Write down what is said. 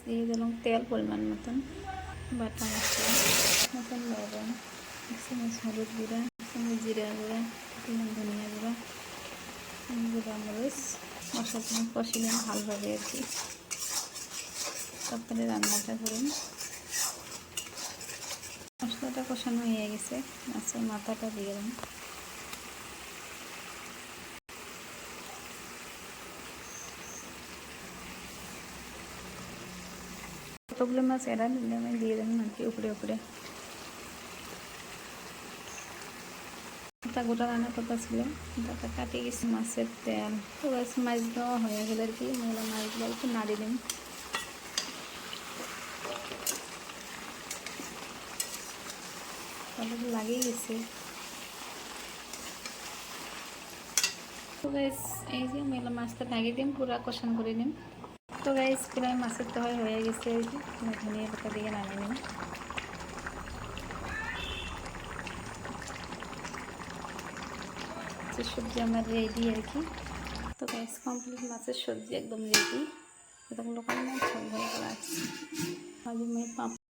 দিয়ে দিলাম তেল পরিমাণ মতন, বাটা মশলা মতন, লবণ, এক চামচ হলুদ গুঁড়া, এক চামচ জিরা গুঁড়া, দিলাম ধনিয়া গুঁড়া, গুঁড়া মরিচ, মশলাটা কষিলাম ভালোভাবে আর কি। তারপরে রান্নাটা করুন। মশলাটা কষানো হয়ে গেছে, মাছের মাথাটা দিয়ে দিলাম। কতগুলো মাছ এরা দিলাম, দিয়ে দিলাম আর কি উপরে উপরে। গোটা রান্নার কথা ছিল, গোটা কাটিয়ে গেছি মাছের তেল। তো গাছ মাছ দেওয়া হয়ে গেলে আর কি, মহিলা মাছগুলো একটু নাড়ি দিন। তারপরে লাগিয়ে গেছে। তো গাইস এই যে মহিলা মাছটা ঢাকিয়ে দিন, পুরো কষান করে নিন। তো গাইস প্রায় মাছের তো হয়ে গেছে আর কি, ধনিয়া পাতা দিয়ে নামিয়ে নিন। মাছের সবজি আমার রেডি আর কি। তো গাইস কমপ্লিট মাছের সবজি একদম রেডি। এতগুলো করে না, সব ভালো করে আসছে।